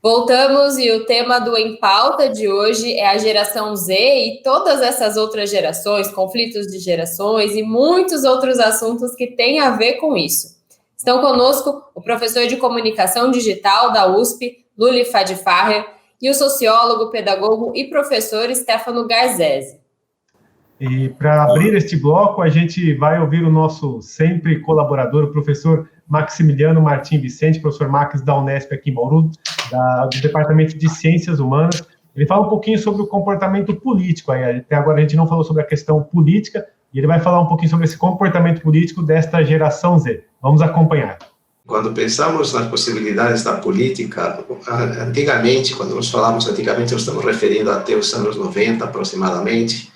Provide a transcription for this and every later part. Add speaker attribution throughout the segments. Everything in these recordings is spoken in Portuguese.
Speaker 1: Voltamos e o tema do Em Pauta de hoje é a geração Z e todas essas outras gerações, conflitos de gerações e muitos outros assuntos que têm a ver com isso. Estão conosco o professor de comunicação digital da USP, Luli Fadfarrer, e o sociólogo, pedagogo e professor Stefano Garzese.
Speaker 2: E para abrir este bloco, a gente vai ouvir o nosso sempre colaborador, o professor Maximiliano Martim Vicente, professor Max da Unesp aqui em Bauru, do Departamento de Ciências Humanas. Ele fala um pouquinho sobre o comportamento político. Até agora a gente não falou sobre a questão política, e ele vai falar um pouquinho sobre esse comportamento político desta geração Z. Vamos acompanhar.
Speaker 3: Quando pensamos nas possibilidades da política, antigamente, quando nós falamos antigamente, nós estamos referindo até os anos 90 aproximadamente,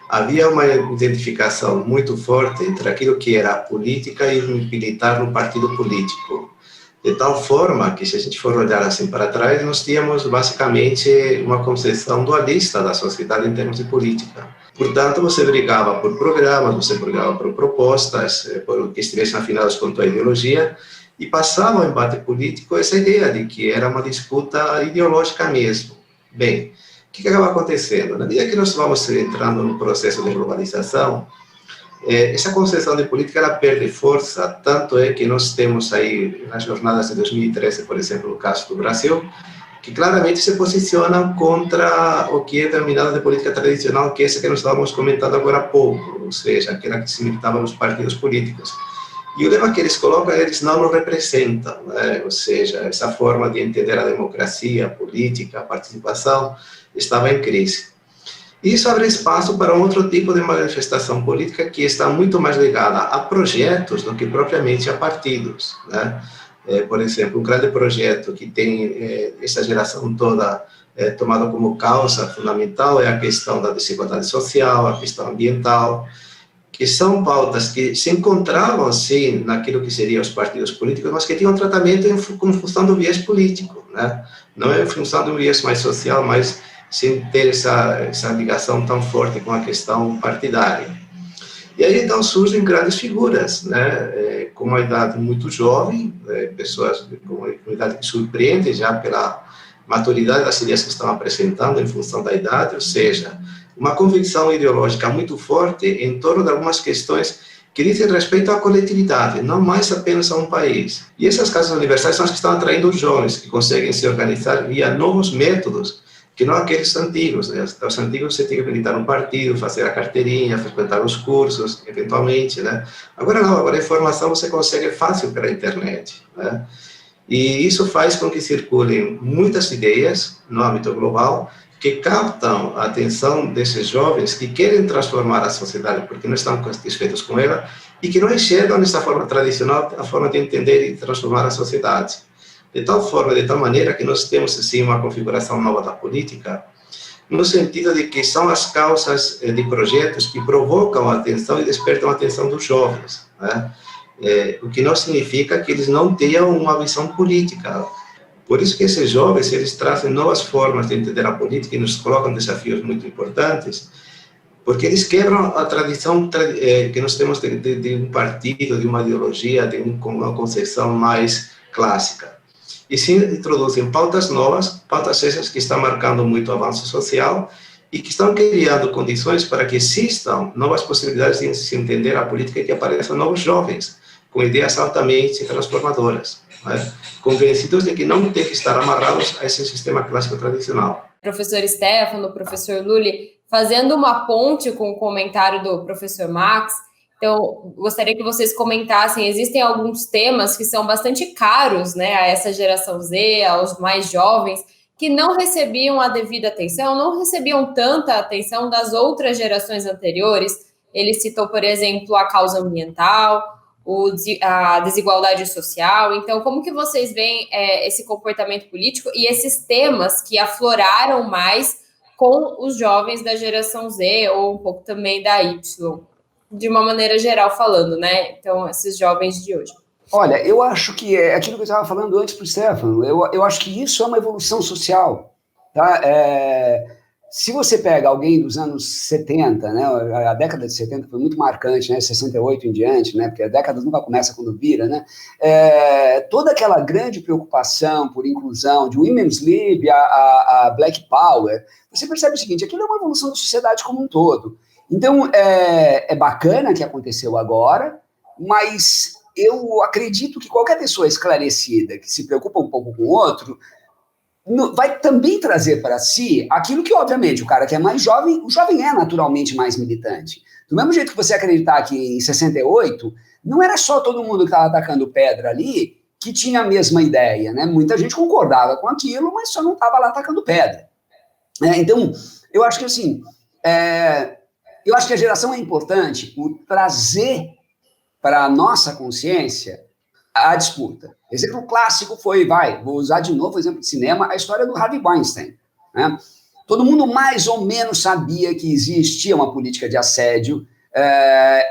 Speaker 3: havia uma identificação muito forte entre aquilo que era a política e o militar no partido político. De tal forma que, se a gente for olhar assim para trás, nós tínhamos basicamente uma concepção dualista da sociedade em termos de política. Portanto, você brigava por programas, você brigava por propostas, por que estivessem afinadas com a tua ideologia, e passava ao embate político essa ideia de que era uma disputa ideológica mesmo. Bem, o que acaba acontecendo? Na medida que nós vamos entrando no processo de globalização, essa concepção de política ela perde força, tanto é que nós temos aí, nas jornadas de 2013, por exemplo, no caso do Brasil, que claramente se posicionam contra o que é denominado de política tradicional, que é essa que nós estávamos comentando agora há pouco, ou seja, aquela que se limitava nos partidos políticos. E o lema que eles colocam, eles não nos representam, né? Ou seja, essa forma de entender a democracia, a política, a participação, estava em crise. Isso abre espaço para outro tipo de manifestação política que está muito mais ligada a projetos do que propriamente a partidos, né? Por exemplo, um grande projeto que tem essa geração toda tomada como causa fundamental é a questão da desigualdade social, a questão ambiental, que são pautas que se encontravam, sim, naquilo que seriam os partidos políticos, mas que tinham um tratamento em função do viés político, né? Não é em função do viés mais social, mas sem ter essa ligação tão forte com a questão partidária. E aí, então, surgem grandes figuras, né? Com uma idade muito jovem, pessoas com uma idade que surpreende já pela maturidade das ideias que estão apresentando em função da idade, ou seja, uma convicção ideológica muito forte em torno de algumas questões que dizem respeito à coletividade, não mais apenas a um país. E essas casas universais são as que estão atraindo os jovens, que conseguem se organizar via novos métodos, que não aqueles antigos, né? Os antigos você tinha que militar um partido, fazer a carteirinha, frequentar os cursos, eventualmente, né? Agora não, agora a informação você consegue fácil pela internet, né? E isso faz com que circulem muitas ideias no âmbito global que captam a atenção desses jovens que querem transformar a sociedade porque não estão satisfeitos com ela e que não enxergam nessa forma tradicional a forma de entender e transformar a sociedade. De tal forma, de tal maneira que nós temos, assim, uma configuração nova da política, no sentido de que são as causas de projetos que provocam a atenção e despertam a atenção dos jovens, né? O que não significa que eles não tenham uma visão política. Por isso que esses jovens, eles trazem novas formas de entender a política e nos colocam desafios muito importantes, porque eles quebram a tradição que nós temos de um partido, de uma ideologia, de uma concepção mais clássica. E sim introduzem pautas novas, pautas essas que estão marcando muito o avanço social e que estão criando condições para que existam novas possibilidades de se entender a política e que apareçam novos jovens, com ideias altamente transformadoras, né? Convencidos de que não tem que estar amarrados a esse sistema clássico tradicional.
Speaker 1: Professor Stefano, professor Luli, fazendo uma ponte com o comentário do professor Max, então, gostaria que vocês comentassem, existem alguns temas que são bastante caros, né, a essa geração Z, aos mais jovens, que não recebiam a devida atenção, não recebiam tanta atenção das outras gerações anteriores. Ele citou, por exemplo, a causa ambiental, a desigualdade social. Então, como que vocês veem esse comportamento político e esses temas que afloraram mais com os jovens da geração Z, ou um pouco também da Y? De uma maneira geral falando, né? Então, esses jovens de hoje.
Speaker 4: Olha, eu acho que é aquilo que eu estava falando antes para o Stefano, eu acho que isso é uma evolução social, tá? se você pega alguém dos anos 70, né, a década de 70 foi muito marcante, né, 68 em diante, né, porque a década nunca começa quando vira, né, toda aquela grande preocupação por inclusão de Women's Lib a Black Power, você percebe o seguinte, aquilo é uma evolução da sociedade como um todo. Então, é bacana que aconteceu agora, mas eu acredito que qualquer pessoa esclarecida, que se preocupa um pouco com o outro, vai também trazer para si aquilo que, obviamente, o cara que é mais jovem, o jovem é naturalmente mais militante. Do mesmo jeito que você acreditar que em 68, não era só todo mundo que estava atacando pedra ali que tinha a mesma ideia, né? Muita gente concordava com aquilo, mas só não estava lá atacando pedra. Então, eu acho que assim, eu acho que a geração é importante por trazer para a nossa consciência a disputa. Exemplo clássico foi, vou usar de novo o exemplo de cinema, a história do Harvey Weinstein. Né? Todo mundo mais ou menos sabia que existia uma política de assédio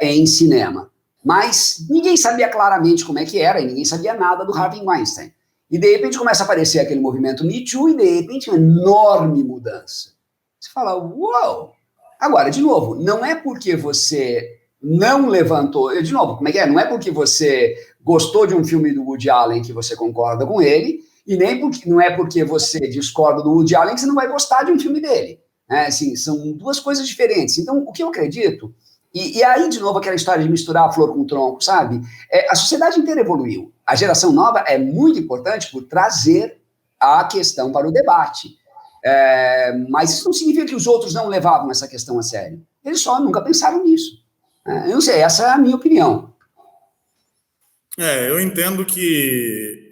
Speaker 4: em cinema, mas ninguém sabia claramente como é que era, e ninguém sabia nada do Harvey Weinstein. E de repente começa a aparecer aquele movimento Me Too, e de repente uma enorme mudança. Você fala, uau! Agora, de novo, não é porque você não levantou... De novo, como é que é? Não é porque você gostou de um filme do Woody Allen que você concorda com ele, e nem porque, não é porque você discorda do Woody Allen que você não vai gostar de um filme dele. Assim, são duas coisas diferentes. Então, o que eu acredito... E aí, de novo, aquela história de misturar a flor com o tronco, sabe? A sociedade inteira evoluiu. A geração nova é muito importante por trazer a questão para o debate. Mas isso não significa que os outros não levavam essa questão a sério. Eles só nunca pensaram nisso. Eu não sei, essa é a minha opinião.
Speaker 5: Eu entendo que,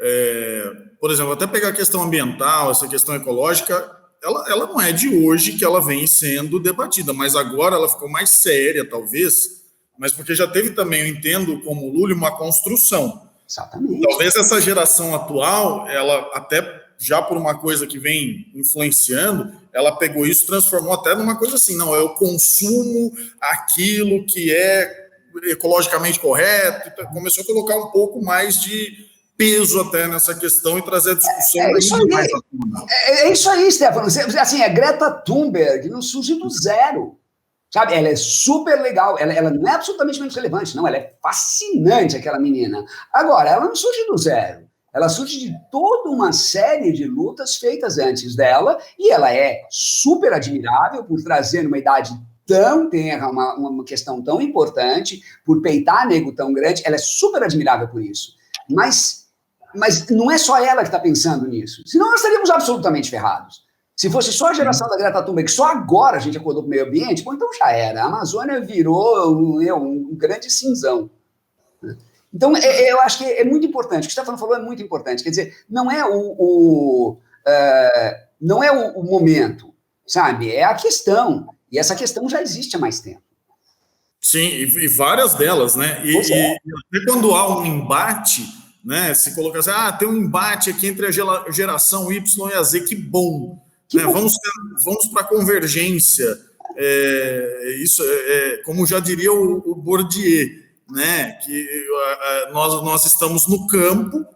Speaker 5: por exemplo, até pegar a questão ambiental, essa questão ecológica, ela não é de hoje que ela vem sendo debatida, mas agora ela ficou mais séria, talvez, mas porque já teve também, eu entendo como Lula, uma construção.
Speaker 4: Exatamente.
Speaker 5: Talvez essa geração atual, ela até já por uma coisa que vem influenciando, ela pegou isso e transformou até numa coisa assim, não, eu consumo aquilo que é ecologicamente correto, então começou a colocar um pouco mais de peso até nessa questão e trazer a discussão mais à tona.
Speaker 4: É isso aí, Stefano. Assim, a Greta Thunberg não surge do zero. Sabe, ela é super legal, ela não é absolutamente menos relevante, não, ela é fascinante, aquela menina. Agora, ela não surge do zero, ela surge de toda uma série de lutas feitas antes dela, e ela é super admirável por trazer numa idade tão tenra, uma questão tão importante, por peitar nego tão grande, ela é super admirável por isso. Mas não é só ela que está pensando nisso, senão nós estaríamos absolutamente ferrados. Se fosse só a geração da Greta Thunberg, que só agora a gente acordou para o meio ambiente, bom, então já era. A Amazônia virou um grande cinzão. Então, eu acho que é muito importante. O que o Stefano falou é muito importante. Quer dizer, não é não é o momento, sabe? É a questão. E essa questão já existe há mais tempo.
Speaker 5: Sim, e várias delas, né? E até quando há um embate, né? Se colocar assim, tem um embate aqui entre a geração Y e a Z, que bom. Né? Vamos para a convergência. Isso como já diria o Bourdieu, né? Que nós estamos no campo,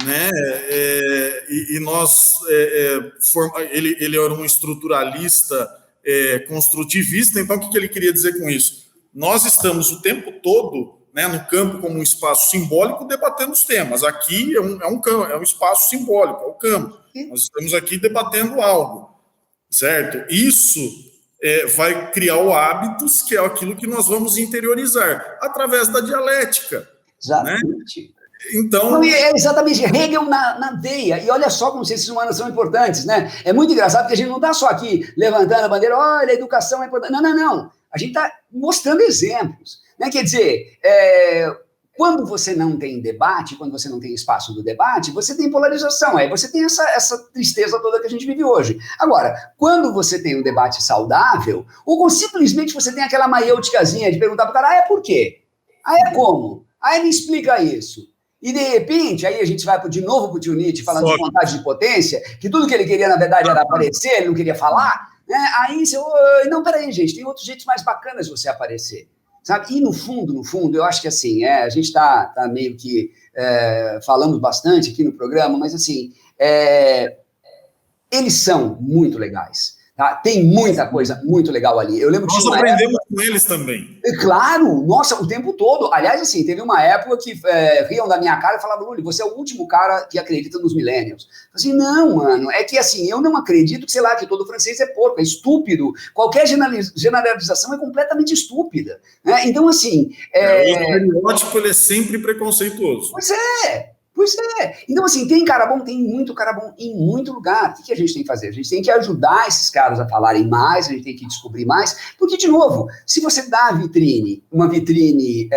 Speaker 5: né? E nós ele era um estruturalista construtivista. Então, o que ele queria dizer com isso? Nós estamos o tempo todo, né, no campo como um espaço simbólico debatendo os temas. Aqui é um espaço simbólico, é o campo. Nós estamos aqui debatendo algo, certo? Isso vai criar o hábitos, que é aquilo que nós vamos interiorizar, através da dialética.
Speaker 4: Exatamente.
Speaker 5: Né? Então...
Speaker 4: exatamente, Hegel na veia. E olha só como ciências humanas são importantes, né? É muito engraçado porque a gente não está só aqui levantando a bandeira, olha, a educação é importante. Não. A gente está mostrando exemplos. Né? Quer dizer, quando você não tem debate, quando você não tem espaço do debate, você tem polarização, aí você tem essa tristeza toda que a gente vive hoje. Agora, quando você tem um debate saudável, ou simplesmente você tem aquela maiêuticazinha de perguntar para o cara, por quê? É como? Me explica isso. E, de repente, aí a gente vai de novo para o tio Nietzsche, falando de vontade de potência, que tudo que ele queria, na verdade, era aparecer, ele não queria falar, né? Aí você, não, peraí, gente, tem outros jeitos mais bacanas de você aparecer. Sabe? E no fundo, eu acho que assim, a gente está meio que falando bastante aqui no programa, mas assim, eles são muito legais. Tá? Tem muita coisa muito legal ali. Eu lembro que
Speaker 5: nós aprendemos com eles também.
Speaker 4: Claro, nossa, o tempo todo. Aliás, assim, teve uma época que riam da minha cara e falavam, Luli, você é o último cara que acredita nos millennials. Eu falei assim, não, mano, é que assim, eu não acredito que, sei lá, que todo francês é porco, é estúpido. Qualquer generalização é completamente estúpida. Né? Então, assim...
Speaker 5: O estereótipo, ele é sempre preconceituoso.
Speaker 4: Pois é. Então, assim, tem cara bom, tem muito cara bom em muito lugar. O que a gente tem que fazer? A gente tem que ajudar esses caras a falarem mais, a gente tem que descobrir mais, porque, de novo, se você dá uma vitrine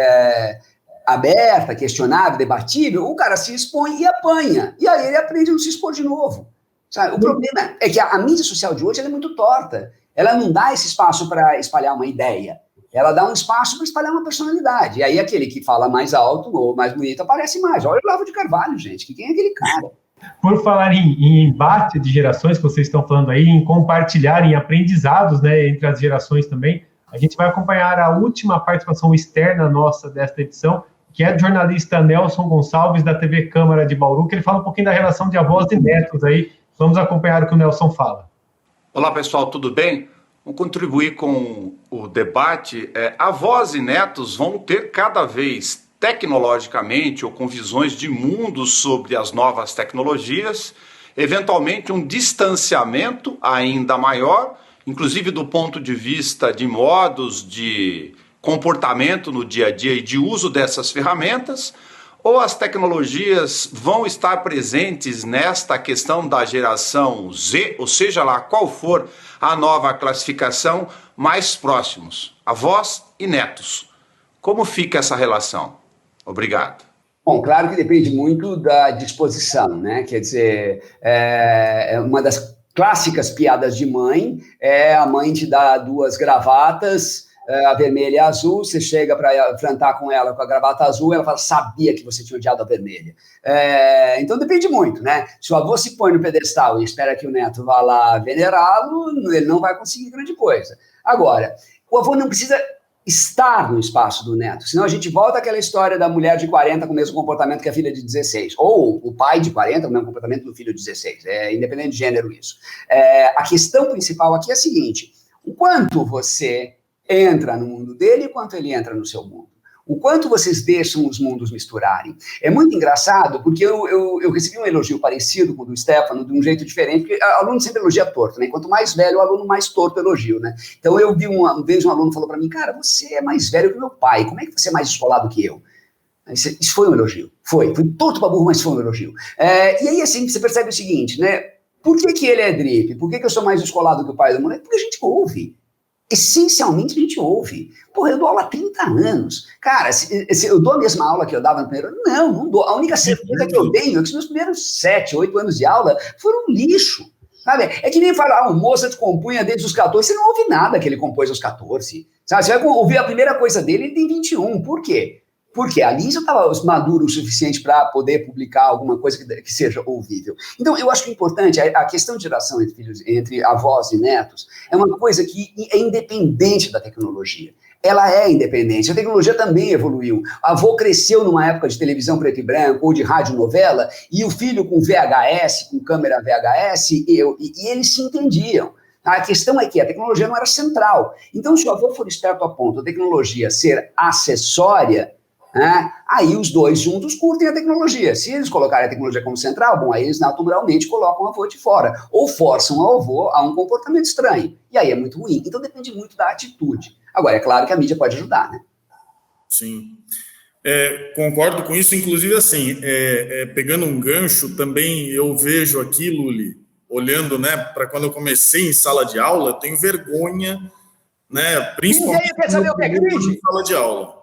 Speaker 4: aberta, questionável, debatível, o cara se expõe e apanha. E aí ele aprende a não se expor de novo. Sabe? O problema é que a mídia social de hoje ela é muito torta. Ela não dá esse espaço para espalhar uma ideia. Ela dá um espaço para espalhar uma personalidade. E aí aquele que fala mais alto ou mais bonito aparece mais. Olha o Olavo de Carvalho, gente. Quem é aquele cara?
Speaker 2: Por falar em embate de gerações, que vocês estão falando aí, em compartilhar, em aprendizados, né, entre as gerações também, a gente vai acompanhar a última participação externa nossa desta edição, que é do jornalista Nelson Gonçalves, da TV Câmara de Bauru, que ele fala um pouquinho da relação de avós e netos aí. Vamos acompanhar o que o Nelson fala.
Speaker 6: Olá, pessoal, tudo bem? Vamos contribuir com o debate. Avós e netos vão ter cada vez, tecnologicamente ou com visões de mundo sobre as novas tecnologias, eventualmente um distanciamento ainda maior, inclusive do ponto de vista de modos de comportamento no dia a dia e de uso dessas ferramentas, ou as tecnologias vão estar presentes nesta questão da geração Z, ou seja lá qual for a nova classificação, mais próximos, avós e netos. Como fica essa relação? Obrigado.
Speaker 4: Bom, claro que depende muito da disposição, né? Quer dizer, uma das clássicas piadas de mãe é a mãe te dá 2 gravatas, a vermelha e a azul, você chega para enfrentar com ela com a gravata azul, ela fala, sabia que você tinha odiado a vermelha. Então depende muito, né? Se o avô se põe no pedestal e espera que o neto vá lá venerá-lo, ele não vai conseguir grande coisa. Agora, o avô não precisa estar no espaço do neto, senão a gente volta àquela história da mulher de 40 com o mesmo comportamento que a filha de 16, ou o pai de 40 com o mesmo comportamento do filho de 16, independente de gênero isso. A questão principal aqui é a seguinte, o quanto você entra no mundo dele e quanto ele entra no seu mundo. O quanto vocês deixam os mundos misturarem. É muito engraçado, porque eu recebi um elogio parecido com o do Stefano, de um jeito diferente, porque o aluno sempre elogia torto, né? Quanto mais velho o aluno, mais torto o elogio, né? Então eu vi uma vez um aluno falou para mim, cara, você é mais velho que meu pai, como é que você é mais escolado que eu? Isso foi um elogio. Foi torto pra burro, mas foi um elogio. E aí, assim, você percebe o seguinte, né? Por que ele é drip? Por que eu sou mais escolado que o pai da mulher? Porque a gente ouve. Essencialmente a gente ouve. Porra, eu dou aula há 30 anos. Cara, se eu dou a mesma aula que eu dava no primeiro ano? Não dou. A única certeza que eu tenho é que os meus primeiros 7, 8 anos de aula foram um lixo. Sabe? É que nem falar, o Mozart compunha desde os 14, você não ouve nada que ele compôs aos 14. Sabe? Você vai ouvir a primeira coisa dele, ele tem 21. Por quê? Porque ali já estava maduro o suficiente para poder publicar alguma coisa que seja ouvível. Então, eu acho que o importante, a questão de geração entre avós e netos, é uma coisa que é independente da tecnologia. Ela é independente. A tecnologia também evoluiu. A avó cresceu numa época de televisão preto e branco ou de radionovela, e o filho com VHS, com câmera VHS, e eles se entendiam. A questão é que a tecnologia não era central. Então, se o avô for esperto a ponto da tecnologia ser acessória, aí os dois juntos curtem a tecnologia. Se eles colocarem a tecnologia como central, bom, aí eles naturalmente colocam o avô de fora, ou forçam o avô a um comportamento estranho. E aí é muito ruim. Então depende muito da atitude. Agora, é claro que a mídia pode ajudar, né?
Speaker 5: Sim. Concordo com isso, inclusive assim, pegando um gancho, também eu vejo aqui, Luli, olhando, né, para quando eu comecei em sala de aula, eu tenho vergonha, né, principalmente
Speaker 4: ninguém quer saber o que é
Speaker 5: em sala de aula.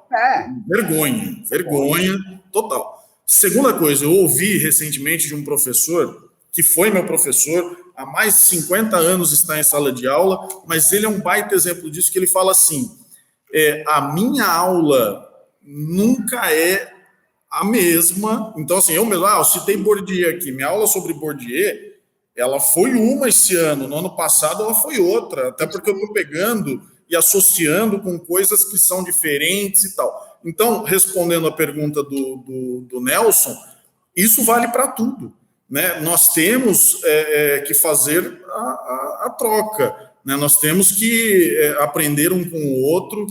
Speaker 5: Vergonha total. Segunda coisa, eu ouvi recentemente de um professor, que foi meu professor, há mais de 50 anos está em sala de aula, mas ele é um baita exemplo disso, que ele fala assim, a minha aula nunca é a mesma, então assim, eu mesmo, eu citei Bourdieu aqui, minha aula sobre Bourdieu, ela foi uma esse ano, no ano passado ela foi outra, até porque eu estou pegando e associando com coisas que são diferentes e tal. Então, respondendo a pergunta do Nelson, isso vale para tudo, né? Nós temos que fazer a troca. né? Nós temos que aprender um com o outro,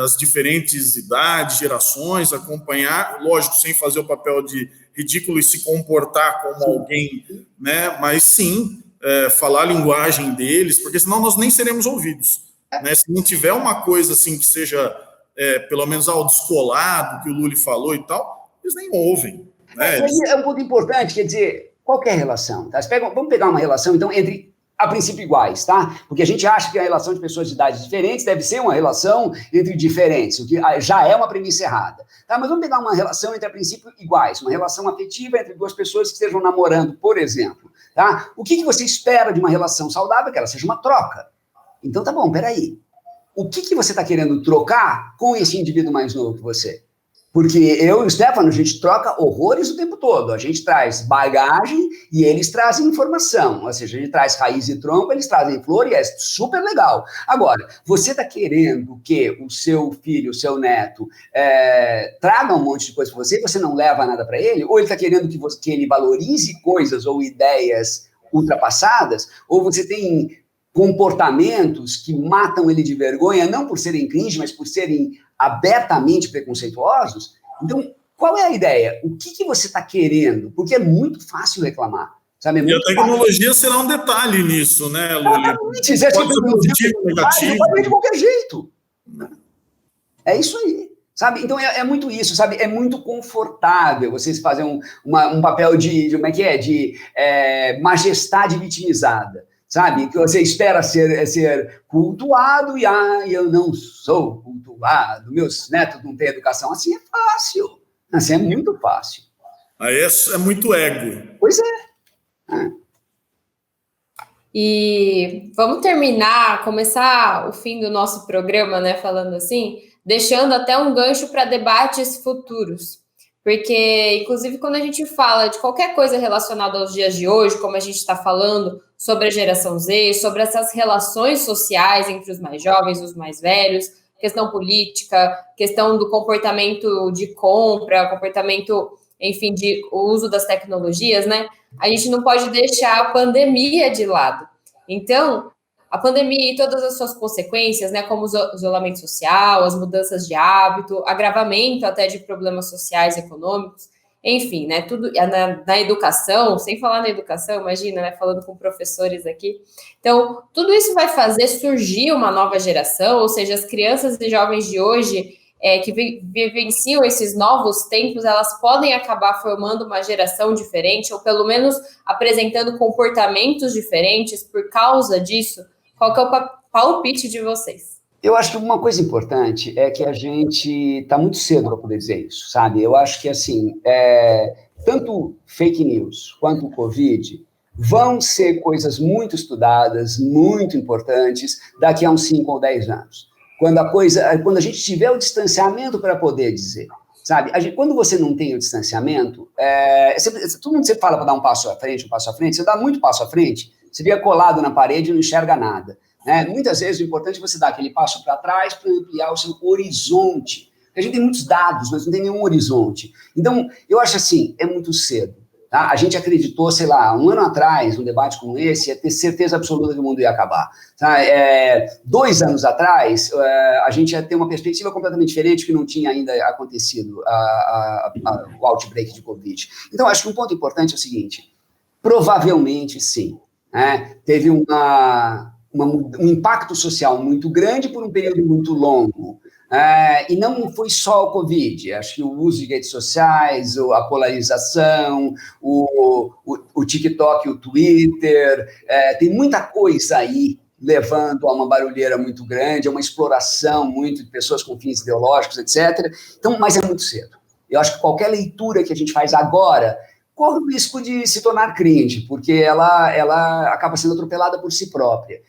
Speaker 5: as diferentes idades, gerações, acompanhar, lógico, sem fazer o papel de ridículo e se comportar como alguém, né? Mas sim, falar a linguagem deles, porque senão nós nem seremos ouvidos, né? Se não tiver uma coisa assim que seja, pelo menos ao descolado, que o Lully falou e tal, eles nem ouvem, né?
Speaker 4: É um ponto importante, quer dizer, qual que é a relação? Tá? Vamos pegar uma relação, então, entre, a princípio, iguais, tá? Porque a gente acha que a relação de pessoas de idades diferentes deve ser uma relação entre diferentes, o que já é uma premissa errada. Tá? Mas vamos pegar uma relação entre, a princípio, iguais, uma relação afetiva entre duas pessoas que estejam namorando, por exemplo. Tá? O que você espera de uma relação saudável? Que ela seja uma troca. Então, tá bom, peraí. O que você está querendo trocar com esse indivíduo mais novo que você? Porque eu e o Stefano, a gente troca horrores o tempo todo. A gente traz bagagem e eles trazem informação. Ou seja, a gente traz raiz e tronco, eles trazem flor e é super legal. Agora, você está querendo que o seu filho, o seu neto, traga um monte de coisa para você e você não leva nada para ele? Ou ele está querendo que ele valorize coisas ou ideias ultrapassadas? Ou você tem comportamentos que matam ele de vergonha, não por serem cringe, mas por serem abertamente preconceituosos? Então, qual é a ideia? O que você está querendo? Porque é muito fácil reclamar. Sabe?
Speaker 5: E a tecnologia será um detalhe nisso, né, Lully?
Speaker 4: Pode ser positivo, negativo. Pode de qualquer jeito. É isso aí. Sabe? Então, é muito isso, sabe? É muito confortável vocês fazerem um papel de como é que é? De majestade vitimizada. Sabe? Que você espera ser cultuado e eu não sou cultuado, meus netos não têm educação. Assim é fácil. Assim é muito fácil.
Speaker 5: Aí é muito ego.
Speaker 4: Pois é.
Speaker 1: E vamos começar o fim do nosso programa, né, falando assim, deixando até um gancho para debates futuros. Porque, inclusive, quando a gente fala de qualquer coisa relacionada aos dias de hoje, como a gente está falando sobre a geração Z, sobre essas relações sociais entre os mais jovens e os mais velhos, questão política, questão do comportamento de compra, comportamento, enfim, de uso das tecnologias, né? A gente não pode deixar a pandemia de lado. Então, a pandemia e todas as suas consequências, né, como o isolamento social, as mudanças de hábito, agravamento até de problemas sociais e econômicos, enfim, né, tudo na educação, sem falar na educação, imagina, né, falando com professores aqui. Então, tudo isso vai fazer surgir uma nova geração, ou seja, as crianças e jovens de hoje que vivenciam esses novos tempos, elas podem acabar formando uma geração diferente, ou pelo menos apresentando comportamentos diferentes por causa disso. Qual que é o palpite de vocês?
Speaker 4: Eu acho que uma coisa importante é que a gente está muito cedo para poder dizer isso, sabe? Eu acho que, assim, tanto fake news quanto o Covid vão ser coisas muito estudadas, muito importantes, daqui a uns 5 ou 10 anos. Quando a gente tiver o distanciamento para poder dizer, sabe? Quando você não tem o distanciamento, todo mundo sempre fala para dar um passo à frente, você dá muito passo à frente, você fica colado na parede e não enxerga nada. Né? Muitas vezes o importante é você dar aquele passo para trás para ampliar o seu horizonte. Porque a gente tem muitos dados, mas não tem nenhum horizonte. Então, eu acho assim, é muito cedo. Tá? A gente acreditou, sei lá, um ano atrás, um debate como esse, ia ter certeza absoluta que o mundo ia acabar. Tá? 2 anos atrás, a gente ia ter uma perspectiva completamente diferente, que não tinha ainda acontecido o outbreak de Covid. Então, acho que um ponto importante é o seguinte, provavelmente, sim, né? Teve um impacto social muito grande por um período muito longo. E não foi só o Covid, acho que o uso de redes sociais, a polarização, o TikTok, o Twitter, tem muita coisa aí levando a uma barulheira muito grande, a uma exploração muito de pessoas com fins ideológicos, etc. Então, mas é muito cedo. Eu acho que qualquer leitura que a gente faz agora corre o risco de se tornar cringe, porque ela acaba sendo atropelada por si própria.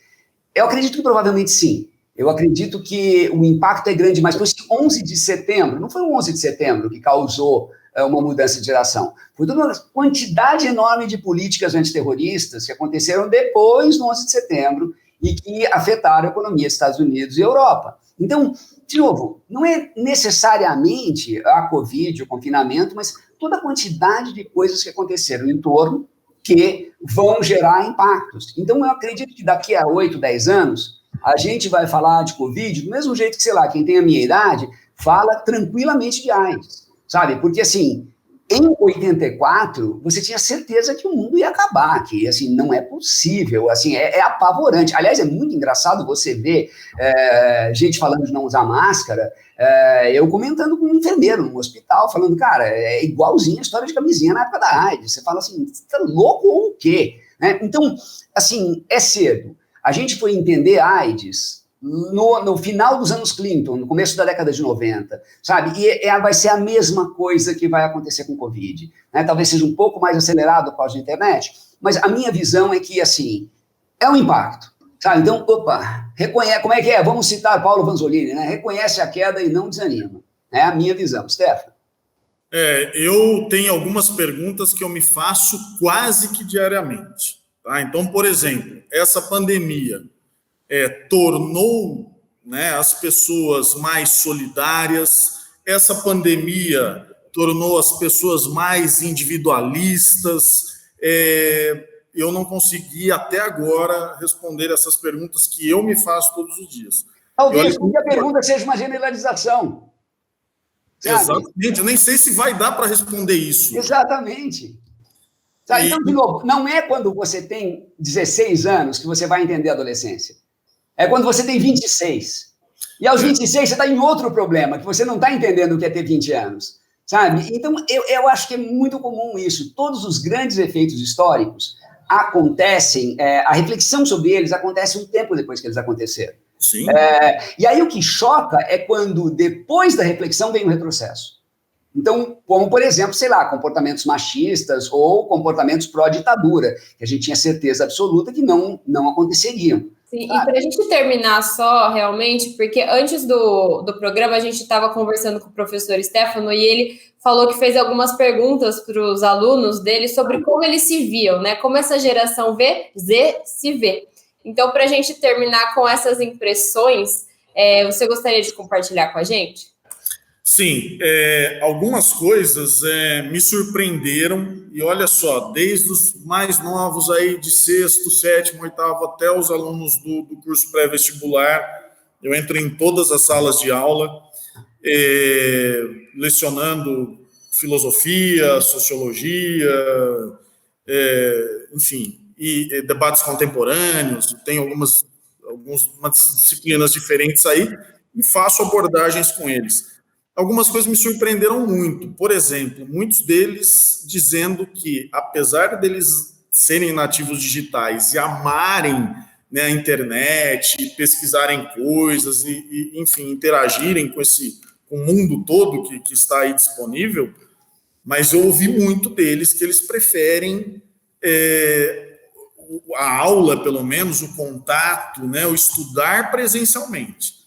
Speaker 4: Eu acredito que provavelmente sim. Eu acredito que o impacto é grande, mas por isso que 11 de setembro, não foi o 11 de setembro que causou uma mudança de geração, foi toda uma quantidade enorme de políticas antiterroristas que aconteceram depois do 11 de setembro e que afetaram a economia dos Estados Unidos e Europa. Então, de novo, não é necessariamente a Covid, o confinamento, mas toda a quantidade de coisas que aconteceram em torno que vão gerar impactos. Então, eu acredito que daqui a 8, 10 anos, a gente vai falar de Covid do mesmo jeito que, sei lá, quem tem a minha idade fala tranquilamente de AIDS, sabe? Porque, assim, em 84, você tinha certeza que o mundo ia acabar, que, assim, não é possível, assim, é apavorante. Aliás, é muito engraçado você ver gente falando de não usar máscara, eu comentando com um enfermeiro no hospital, falando, cara, é igualzinho a história de camisinha na época da AIDS. Você fala assim, você tá louco ou o quê? Né? Então, assim, é cedo. A gente foi entender a AIDS no final dos anos Clinton, no começo da década de 90, sabe? E vai ser a mesma coisa que vai acontecer com o Covid. Né? Talvez seja um pouco mais acelerado por causa da internet, mas a minha visão é que, assim, é um impacto. Sabe? Então, reconhece, como é que é? Vamos citar Paulo Vanzolini, né? Reconhece a queda e não desanima. É a minha visão. Stefano?
Speaker 5: Eu tenho algumas perguntas que eu me faço quase que diariamente. Tá? Então, por exemplo, essa pandemia tornou, né, as pessoas mais solidárias, essa pandemia tornou as pessoas mais individualistas. Eu não consegui, até agora, responder essas perguntas que eu me faço todos os dias.
Speaker 4: Talvez porque a pergunta seja uma generalização.
Speaker 5: Sabe? Exatamente, eu nem sei se vai dar para responder isso.
Speaker 4: Exatamente. Sabe? Então, de novo, não é quando você tem 16 anos que você vai entender a adolescência. É quando você tem 26. E aos 26 você está em outro problema, que você não está entendendo o que é ter 20 anos. Sabe? Então, eu acho que é muito comum isso. Todos os grandes efeitos históricos acontecem, a reflexão sobre eles acontece um tempo depois que eles aconteceram.
Speaker 5: Sim.
Speaker 4: E aí o que choca é quando, depois da reflexão, vem o retrocesso. Então, como, por exemplo, sei lá, comportamentos machistas ou comportamentos pró-ditadura, que a gente tinha certeza absoluta que não aconteceriam.
Speaker 1: Sim, e para a gente terminar só, realmente, porque antes do programa a gente estava conversando com o professor Stefano e ele falou que fez algumas perguntas para os alunos dele sobre como eles se viam, né? Como essa geração Z se vê. Então, para a gente terminar com essas impressões, você gostaria de compartilhar com a gente?
Speaker 5: Sim, algumas coisas me surpreenderam, e olha só, desde os mais novos aí de 6º, 7º, 8º, até os alunos do curso pré-vestibular, eu entro em todas as salas de aula, lecionando filosofia, sociologia, enfim, e debates contemporâneos, tem algumas disciplinas diferentes aí, e faço abordagens com eles. Algumas coisas me surpreenderam muito. Por exemplo, muitos deles dizendo que, apesar deles serem nativos digitais e amarem, né, a internet, pesquisarem coisas e enfim, interagirem com o mundo todo que está aí disponível, mas eu ouvi muito deles que eles preferem a aula, pelo menos, o contato, né, o estudar presencialmente.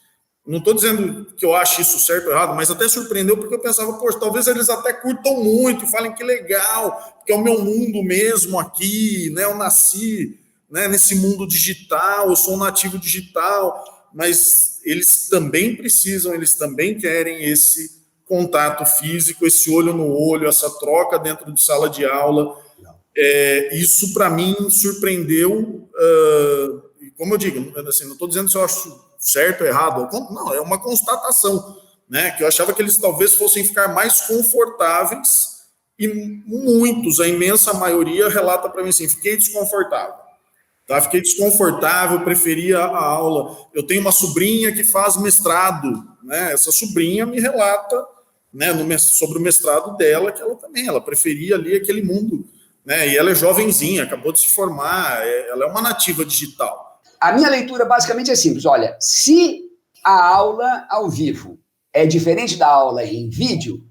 Speaker 5: Não estou dizendo que eu acho isso certo ou errado, mas até surpreendeu porque eu pensava, poxa, talvez eles até curtam muito, falem que legal, porque é o meu mundo mesmo aqui, né? Eu nasci, né, nesse mundo digital, eu sou um nativo digital, mas eles também precisam, eles também querem esse contato físico, esse olho no olho, essa troca dentro de sala de aula. Isso, para mim, surpreendeu, como eu digo, assim, não estou dizendo se eu acho certo ou errado, não, é uma constatação, né, que eu achava que eles talvez fossem ficar mais confortáveis, e muitos, a imensa maioria, relata para mim assim, fiquei desconfortável, tá? Fiquei desconfortável, preferia a aula. Eu tenho uma sobrinha que faz mestrado, né, essa sobrinha me relata, né, sobre o mestrado dela, que ela preferia ali aquele mundo, né, e ela é jovenzinha, acabou de se formar, ela é uma nativa digital.
Speaker 4: A minha leitura basicamente é simples. Olha, se a aula ao vivo é diferente da aula em vídeo,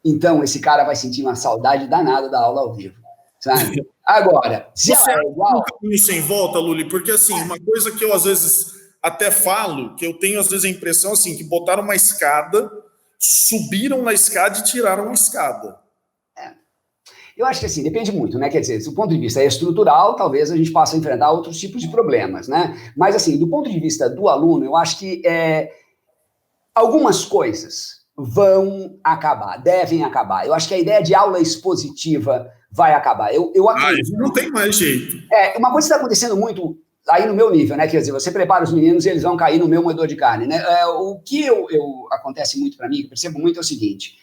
Speaker 4: então esse cara vai sentir uma saudade danada da aula ao vivo, sabe? Agora, se ela é igual...
Speaker 5: um caminho sem volta, Luli, porque assim, uma coisa que eu às vezes até falo, que eu tenho às vezes a impressão assim, que botaram uma escada, subiram na escada e tiraram a escada.
Speaker 4: Eu acho que assim, depende muito, né? Quer dizer, do ponto de vista estrutural, talvez a gente possa enfrentar outros tipos de problemas, né? Mas assim, do ponto de vista do aluno, eu acho que algumas coisas vão acabar, devem acabar. Eu acho que a ideia de aula expositiva vai acabar. Eu acredito.
Speaker 5: Não tem mais jeito.
Speaker 4: Uma coisa que está acontecendo muito aí no meu nível, né? Quer dizer, você prepara os meninos e eles vão cair no meu moedor de carne, né? O que acontece muito para mim, que eu percebo muito, é o seguinte: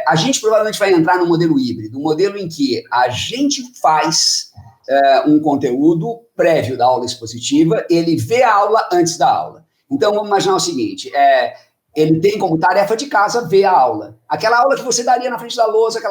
Speaker 4: a gente provavelmente vai entrar no modelo híbrido, um modelo em que a gente faz um conteúdo prévio da aula expositiva, ele vê a aula antes da aula. Então, vamos imaginar o seguinte: ele tem como tarefa de casa ver a aula. Aquela aula que você daria na frente da lousa,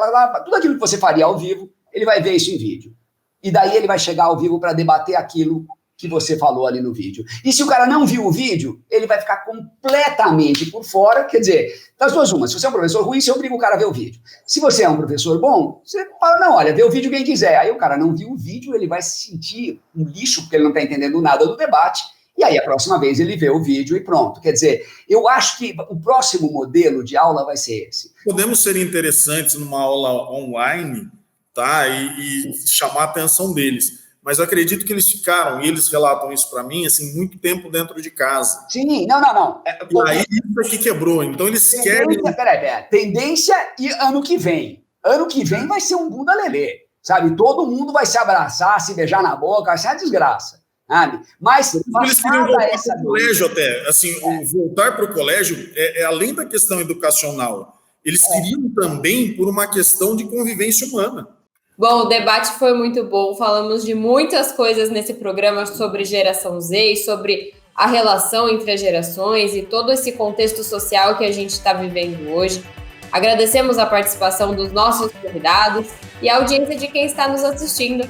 Speaker 4: tudo aquilo que você faria ao vivo, ele vai ver isso em vídeo. E daí ele vai chegar ao vivo para debater aquilo que você falou ali no vídeo. E se o cara não viu o vídeo, ele vai ficar completamente por fora. Quer dizer, das duas uma, se você é um professor ruim, você obriga o cara a ver o vídeo. Se você é um professor bom, você fala, não, olha, vê o vídeo quem quiser. Aí o cara não viu o vídeo, ele vai se sentir um lixo, porque ele não está entendendo nada do debate, e aí a próxima vez ele vê o vídeo e pronto. Quer dizer, eu acho que o próximo modelo de aula vai ser esse.
Speaker 5: Podemos ser interessantes numa aula online, tá? E chamar a atenção deles. Mas eu acredito que eles ficaram, e eles relatam isso para mim, assim, muito tempo dentro de casa.
Speaker 4: Sim, não.
Speaker 5: E aí isso aqui quebrou. Então eles querem...
Speaker 4: Peraí. Tendência e ano que vem. Ano que vem vai ser um bunda lelê, sabe? Todo mundo vai se abraçar, se beijar na boca, vai ser uma desgraça, sabe? Mas
Speaker 5: eles queriam voltar para o colégio até. Assim, voltar para o colégio além da questão educacional. Eles queriam também por uma questão de convivência humana.
Speaker 1: Bom, o debate foi muito bom, falamos de muitas coisas nesse programa sobre geração Z e sobre a relação entre as gerações e todo esse contexto social que a gente está vivendo hoje. Agradecemos a participação dos nossos convidados e a audiência de quem está nos assistindo,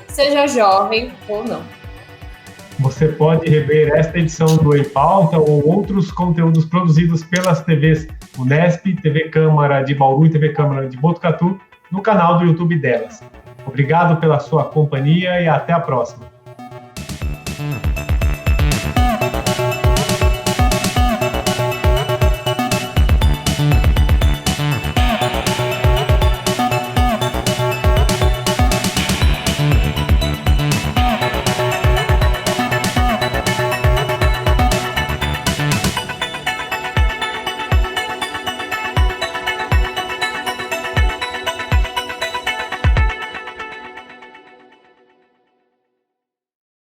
Speaker 1: seja jovem ou não.
Speaker 2: Você pode rever esta edição do Em Pauta ou outros conteúdos produzidos pelas TVs Unesp, TV Câmara de Bauru e TV Câmara de Botucatu, no canal do YouTube delas. Obrigado pela sua companhia e até a próxima.